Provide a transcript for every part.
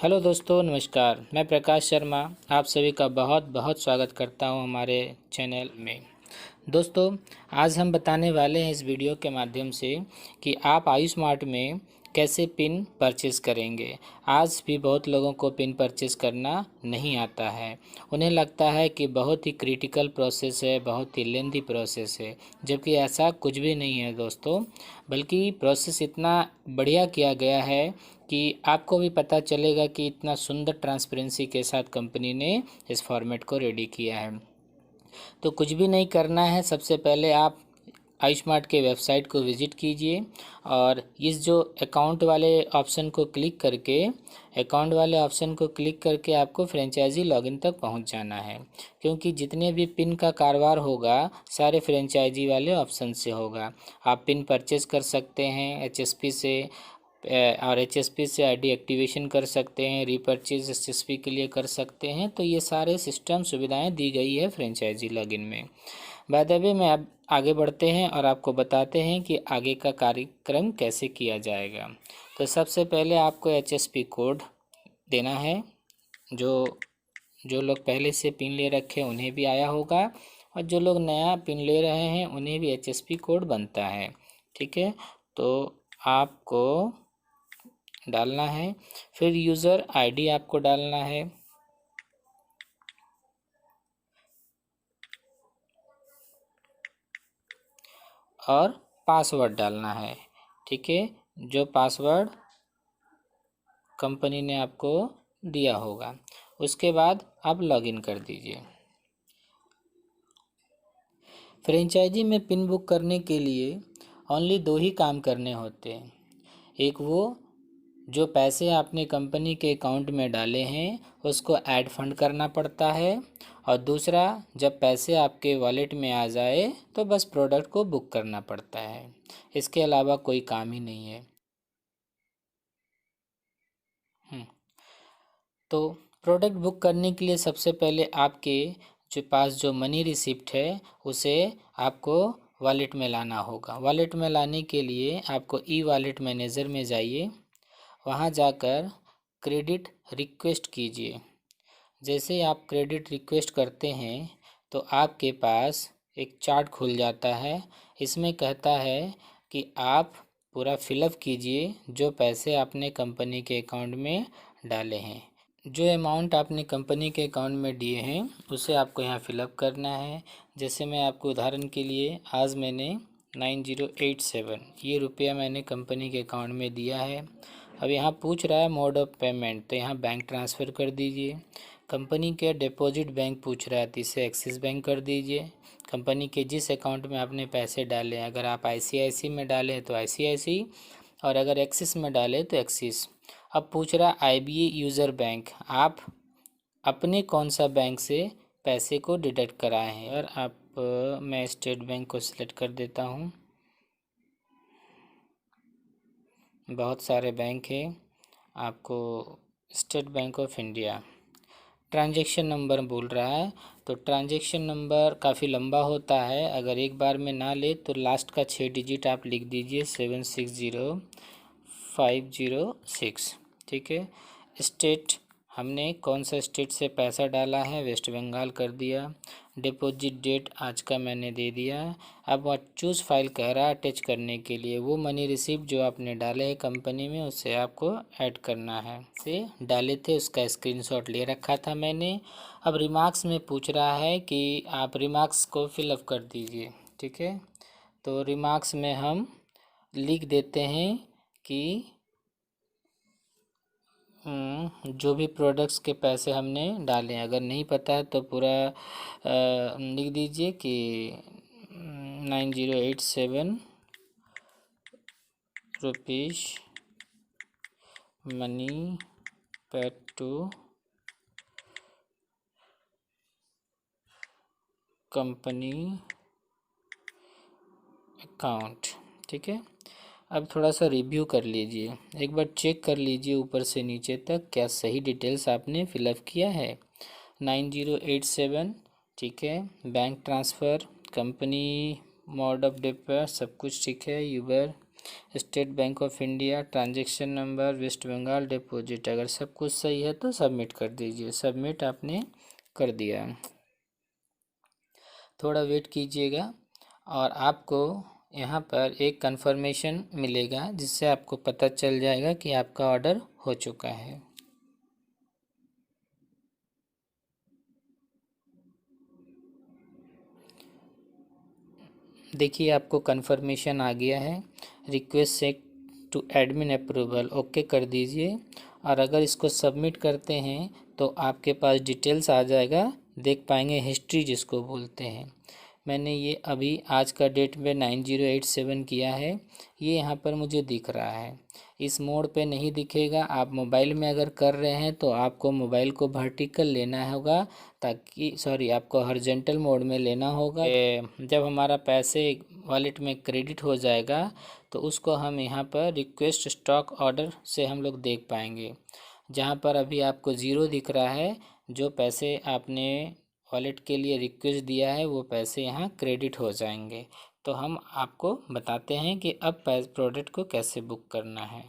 Hello दोस्तों, नमस्कार। मैं प्रकाश शर्मा आप सभी का बहुत बहुत स्वागत करता हूं हमारे चैनल में। दोस्तों, आज हम बताने वाले हैं इस वीडियो के माध्यम से कि आप आयुष मार्ट में कैसे पिन परचेज़ करेंगे। आज भी बहुत लोगों को पिन परचेज़ करना नहीं आता है। उन्हें लगता है कि बहुत ही क्रिटिकल प्रोसेस है, बहुत ही लेंथी प्रोसेस है, जबकि ऐसा कुछ भी नहीं है दोस्तों। बल्कि प्रोसेस इतना बढ़िया किया गया है कि आपको भी पता चलेगा कि इतना सुंदर ट्रांसपेरेंसी के साथ कंपनी ने इस फॉर्मेट को रेडी किया है। तो कुछ भी नहीं करना है। सबसे पहले आप आयुष्मार्ट के वेबसाइट को विज़िट कीजिए और इस जो अकाउंट वाले ऑप्शन को क्लिक करके आपको फ्रेंचाइजी लॉगिन तक पहुंच जाना है, क्योंकि जितने भी पिन का कारोबार होगा सारे फ्रेंचाइजी वाले ऑप्शन से होगा। आप पिन परचेस कर सकते हैं एचएसपी से और एचएसपी से आईडी एक्टिवेशन कर सकते हैं, रीपर्चेज एचएसपी के लिए कर सकते हैं। तो ये सारे सिस्टम सुविधाएं दी गई है फ्रेंचाइजी लॉगिन में। बाय द वे में अब आगे बढ़ते हैं और आपको बताते हैं कि आगे का कार्यक्रम कैसे किया जाएगा। तो सबसे पहले आपको एचएसपी कोड देना है। जो जो लोग पहले से पिन ले रखे हैं उन्हें भी आया होगा, और जो लोग नया पिन ले रहे हैं उन्हें भी एचएसपी कोड बनता है। ठीक है, तो आपको डालना है। फिर यूज़र आईडी आपको डालना है, और पासवर्ड डालना है। ठीक है, जो पासवर्ड कंपनी ने आपको दिया होगा। उसके बाद आप लॉगिन कर दीजिए। फ्रेंचाइजी में पिन बुक करने के लिए ओनली दो ही काम करने होते हैं। एक वो जो पैसे आपने कंपनी के अकाउंट में डाले हैं उसको ऐड फंड करना पड़ता है, और दूसरा जब पैसे आपके वॉलेट में आ जाए तो बस प्रोडक्ट को बुक करना पड़ता है। इसके अलावा कोई काम ही नहीं है। तो प्रोडक्ट बुक करने के लिए सबसे पहले आपके जो पास जो मनी रिसिप्ट है उसे आपको वॉलेट में लाना होगा। वॉलेट में लाने के लिए आपको ई वॉलेट मैनेजर में जाइए, वहाँ जाकर क्रेडिट रिक्वेस्ट कीजिए। जैसे ही आप क्रेडिट रिक्वेस्ट करते हैं तो आपके पास एक चार्ट खुल जाता है। इसमें कहता है कि आप पूरा फिलअप कीजिए जो पैसे आपने कंपनी के अकाउंट में डाले हैं। जो अमाउंट आपने कंपनी के अकाउंट में दिए हैं उसे आपको यहाँ फिलअप करना है। जैसे मैं आपको उदाहरण के लिए आज मैंने 9087 ये रुपया मैंने कंपनी के अकाउंट में दिया है। अब यहाँ पूछ रहा है मोड ऑफ पेमेंट, तो यहाँ बैंक ट्रांसफ़र कर दीजिए। कंपनी के डिपॉजिट बैंक पूछ रहा है तो इसे एक्सिस बैंक कर दीजिए। कंपनी के जिस अकाउंट में आपने पैसे डाले, अगर आप आईसीआईसी में डालें तो आईसीआईसी, और अगर एक्सिस में डालें तो एक्सिस। अब पूछ रहा आईबीए यूज़र बैंक, आप अपने कौन सा बैंक से पैसे को डिडक्ट कराए हैं। और मैं स्टेट बैंक को सिलेक्ट कर देता हूँ। बहुत सारे बैंक हैं, आपको state Bank of India. Transaction number बोल रहा है, तो ट्रांजैक्शन नंबर काफ़ी लंबा होता है। अगर एक बार में ना ले तो लास्ट का 6 डिजिट आप लिख दीजिए 760506। ठीक है, स्टेट हमने कौन सा स्टेट से पैसा डाला है, वेस्ट बंगाल कर दिया। डिपॉजिट डेट आज का मैंने दे दिया। अब वह चूज़ फाइल कह रहा है अटैच करने के लिए। वो मनी रिसीप्ट जो आपने डाले हैं कंपनी में उसे आपको ऐड करना है। से डाले थे उसका स्क्रीनशॉट ले रखा था मैंने। अब रिमार्क्स में पूछ रहा है कि आप रिमार्क्स को फिलअप कर दीजिए। ठीक है, तो रिमार्क्स में हम लिख देते हैं कि जो भी प्रोडक्ट्स के पैसे हमने डाले हैं, अगर नहीं पता है तो पूरा लिख दीजिए कि 9087 rupees money paid to company account. ठीक है, अब थोड़ा सा रिव्यू कर लीजिए, एक बार चेक कर लीजिए ऊपर से नीचे तक क्या सही डिटेल्स आपने फिलअप किया है। 9087, ठीक है, bank transfer, company, mode of deposit, सब कुछ ठीक है। यूबर State Bank of India, transaction number, West Bengal deposit. अगर सब कुछ सही है तो सबमिट कर दीजिए। सबमिट आपने कर दिया, थोड़ा वेट कीजिएगा और आपको यहाँ पर एक कंफर्मेशन मिलेगा जिससे आपको पता चल जाएगा कि आपका ऑर्डर हो चुका है। देखिए आपको कंफर्मेशन आ गया है, request set to admin approval, okay कर दीजिए। और अगर इसको सबमिट करते हैं तो आपके पास डिटेल्स आ जाएगा, देख पाएंगे हिस्ट्री जिसको बोलते हैं। मैंने ये अभी आज का डेट में 9087 किया है, ये यहाँ पर मुझे दिख रहा है। इस मोड पे नहीं दिखेगा। आप मोबाइल में अगर कर रहे हैं तो आपको मोबाइल को वर्टिकल लेना होगा, ताकि आपको हॉरिजॉन्टल मोड में लेना होगा। जब हमारा पैसे वॉलेट में क्रेडिट हो जाएगा तो उसको हम यहाँ पर रिक्वेस्ट स्टॉक ऑर्डर से हम लोग देख पाएंगे। जहाँ पर अभी आपको ज़ीरो दिख रहा है, जो पैसे आपने वॉलेट के लिए रिक्वेस्ट दिया है वो पैसे यहाँ क्रेडिट हो जाएंगे। तो हम आपको बताते हैं कि अब प्रोडक्ट को कैसे बुक करना है।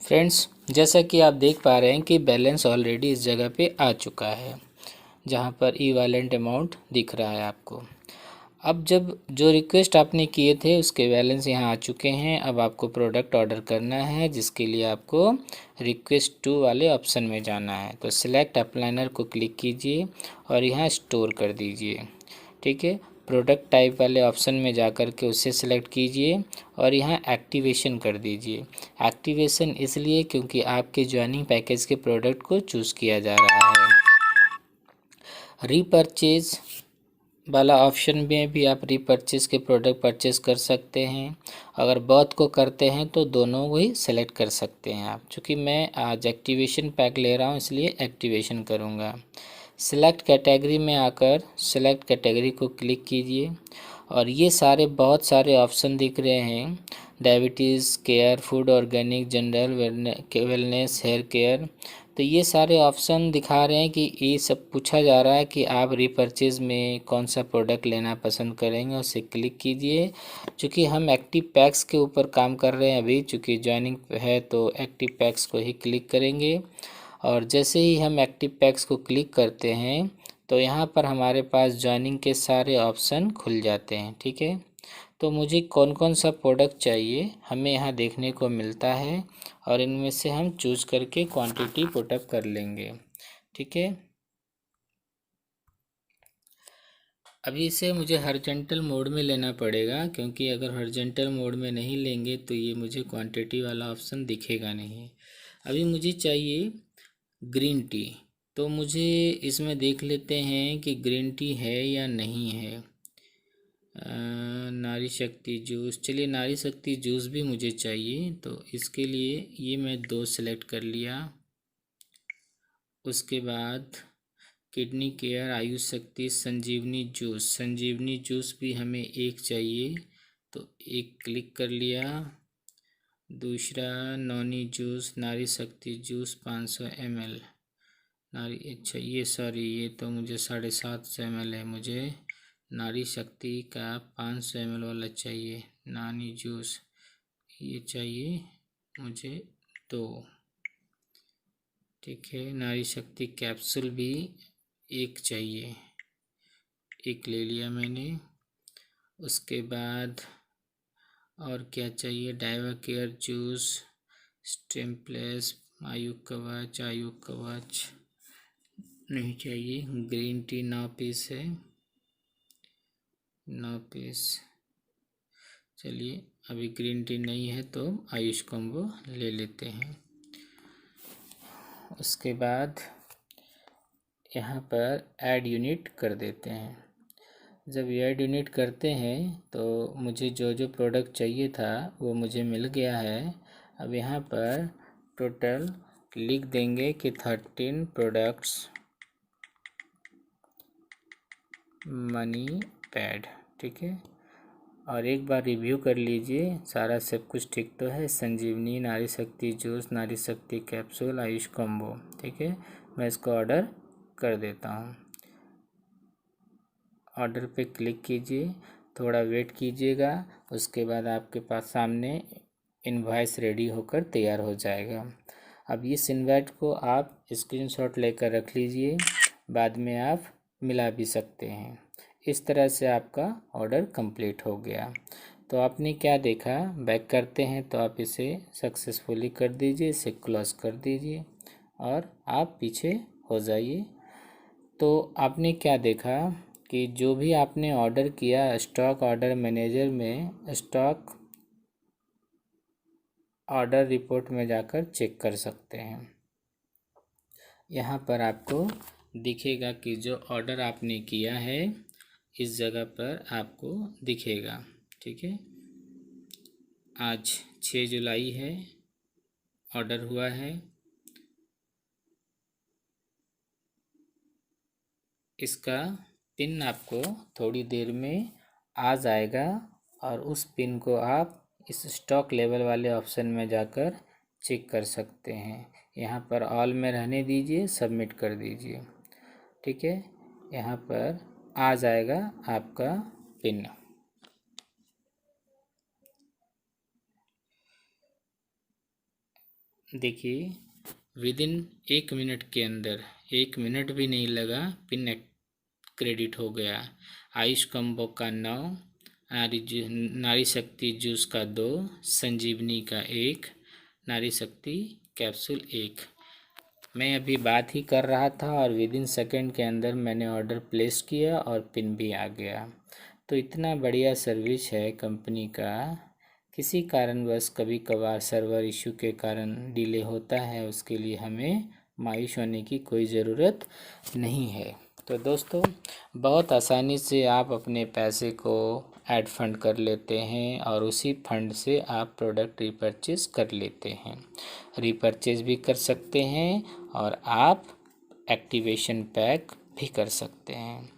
फ्रेंड्स, जैसा कि आप देख पा रहे हैं कि बैलेंस ऑलरेडी इस जगह पे आ चुका है, जहाँ पर ई वॉलेट अमाउंट दिख रहा है आपको। अब जब जो रिक्वेस्ट आपने किए थे उसके बैलेंस यहाँ आ चुके हैं। अब आपको प्रोडक्ट ऑर्डर करना है, जिसके लिए आपको रिक्वेस्ट टू वाले ऑप्शन में जाना है। तो सिलेक्ट अपलाइनर को क्लिक कीजिए और यहाँ स्टोर कर दीजिए। ठीक है, प्रोडक्ट टाइप वाले ऑप्शन में जा कर के उसे सिलेक्ट कीजिए और यहाँ एक्टिवेशन कर दीजिए। एक्टिवेशन इसलिए क्योंकि आपके ज्वाइनिंग पैकेज के प्रोडक्ट को चूज़ किया जा रहा है। रीपरचेज वाला ऑप्शन में भी आप रीपरचेज के प्रोडक्ट परचेज कर सकते हैं। अगर बोथ को करते हैं तो दोनों को ही सेलेक्ट कर सकते हैं आप। चूँकि मैं आज एक्टिवेशन पैक ले रहा हूँ इसलिए एक्टिवेशन करूँगा। सिलेक्ट कैटेगरी में आकर सिलेक्ट कैटेगरी को क्लिक कीजिए और ये सारे बहुत सारे ऑप्शन दिख रहे हैं। Diabetes care, food organic, general wellness, hair care. तो ये सारे ऑप्शन दिखा रहे हैं कि ये सब पूछा जा रहा है कि आप रीपरचेज में कौन सा प्रोडक्ट लेना पसंद करेंगे, उसे क्लिक कीजिए। चूँकि हम एक्टिव पैक्स के ऊपर काम कर रहे हैं अभी, चूँकि ज्वाइनिंग है तो एक्टिव पैक्स को ही क्लिक करेंगे। और जैसे ही हम एक्टिव पैक्स को क्लिक करते हैं तो यहाँ पर हमारे पास ज्वाइनिंग के सारे ऑप्शन खुल जाते हैं। ठीक है, तो मुझे कौन कौन सा प्रोडक्ट चाहिए हमें यहाँ देखने को मिलता है और इनमें से हम चूज़ करके क्वांटिटी पुटअप कर लेंगे। ठीक है, अभी इसे मुझे हॉरिजॉन्टल मोड में लेना पड़ेगा, क्योंकि अगर हॉरिजॉन्टल मोड में नहीं लेंगे तो ये मुझे क्वांटिटी वाला ऑप्शन दिखेगा नहीं। अभी मुझे चाहिए ग्रीन टी, तो मुझे इसमें देख लेते हैं कि ग्रीन टी है या नहीं है। नारी शक्ति जूस, चलिए नारी शक्ति जूस भी मुझे चाहिए, तो इसके लिए ये मैं 2 सेलेक्ट कर लिया। उसके बाद किडनी केयर, आयुष शक्ति, संजीवनी जूस भी हमें 1 चाहिए, तो 1 क्लिक कर लिया। दूसरा नॉनी जूस, नारी शक्ति जूस 500 ml, नारी, अच्छा ये तो मुझे 750 ml है, मुझे नारी शक्ति का 500 ml वाला चाहिए। नानी जूस ये चाहिए मुझे 2। ठीक है, नारी शक्ति कैप्सूल भी 1 चाहिए, 1 ले लिया मैंने। उसके बाद और क्या चाहिए, डाइवा केयर जूस, स्टेम्पलेस, आयु कवच नहीं चाहिए। ग्रीन टी 9 पीस है, 9 पीस। चलिए अभी ग्रीन टी नहीं है तो आयुष कॉम्बो ले लेते हैं। उसके बाद यहाँ पर ऐड यूनिट कर देते हैं। जब ऐड यूनिट करते हैं तो मुझे जो जो प्रोडक्ट चाहिए था वो मुझे मिल गया है। अब यहाँ पर टोटल लिख देंगे कि 13 प्रोडक्ट्स मनी पैड। ठीक है, और एक बार रिव्यू कर लीजिए सारा सब कुछ ठीक तो है। संजीवनी, नारी शक्ति जूस, नारी शक्ति कैप्सूल, आयुष कॉम्बो। ठीक है, मैं इसको ऑर्डर कर देता हूँ। ऑर्डर पे क्लिक कीजिए थोड़ा वेट कीजिएगा, उसके बाद आपके पास सामने इनवॉइस रेडी होकर तैयार हो जाएगा। अब इस इनवॉइस को आप स्क्रीनशॉट लेकर रख लीजिए, बाद में आप मिला भी सकते हैं। इस तरह से आपका ऑर्डर कंप्लीट हो गया। तो आपने क्या देखा, बैक करते हैं तो आप इसे सक्सेसफुली कर दीजिए, इसे क्लोज कर दीजिए और आप पीछे हो जाइए। तो आपने क्या देखा कि जो भी आपने ऑर्डर किया, स्टॉक ऑर्डर मैनेजर में स्टॉक ऑर्डर रिपोर्ट में जाकर चेक कर सकते हैं। यहाँ पर आपको दिखेगा कि जो ऑर्डर आपने किया है इस जगह पर आपको दिखेगा। ठीक है, आज 6 जुलाई है, ऑर्डर हुआ है। इसका पिन आपको थोड़ी देर में आ जाएगा और उस पिन को आप इस स्टॉक लेवल वाले ऑप्शन में जाकर चेक कर सकते हैं। यहाँ पर ऑल में रहने दीजिए, सबमिट कर दीजिए। ठीक है, यहाँ पर आ जाएगा आपका पिन। देखिए, विदिन 1 मिनट के अंदर, 1 मिनट भी नहीं लगा, पिन क्रेडिट हो गया। आयुष कम्बो का 9, नारी शक्ति जूस का 2, संजीवनी का 1, नारी शक्ति कैप्सूल 1। मैं अभी बात ही कर रहा था और विदिन सेकंड के अंदर मैंने ऑर्डर प्लेस किया और पिन भी आ गया। तो इतना बढ़िया सर्विस है कंपनी का। किसी कारणवश कभी कभार सर्वर इशू के कारण डिले होता है, उसके लिए हमें मायूस होने की कोई ज़रूरत नहीं है। तो दोस्तों, बहुत आसानी से आप अपने पैसे को ऐड फंड कर लेते हैं और उसी फंड से आप प्रोडक्ट रीपरचेज़ कर लेते हैं। रीपरचेज़ भी कर सकते हैं और आप एक्टिवेशन पैक भी कर सकते हैं।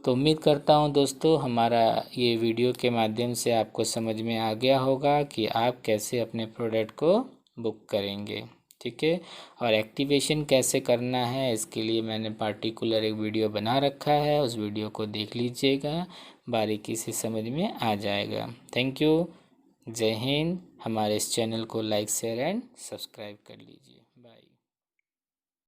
तो उम्मीद करता हूं दोस्तों, हमारा ये वीडियो के माध्यम से आपको समझ में आ गया होगा कि आप कैसे अपने प्रोडक्ट को बुक करेंगे। ठीक है, और एक्टिवेशन कैसे करना है इसके लिए मैंने पार्टिकुलर एक वीडियो बना रखा है, उस वीडियो को देख लीजिएगा, बारीकी से समझ में आ जाएगा। थैंक यू, जय हिंद। हमारे इस चैनल को लाइक शेयर एंड सब्सक्राइब कर लीजिए।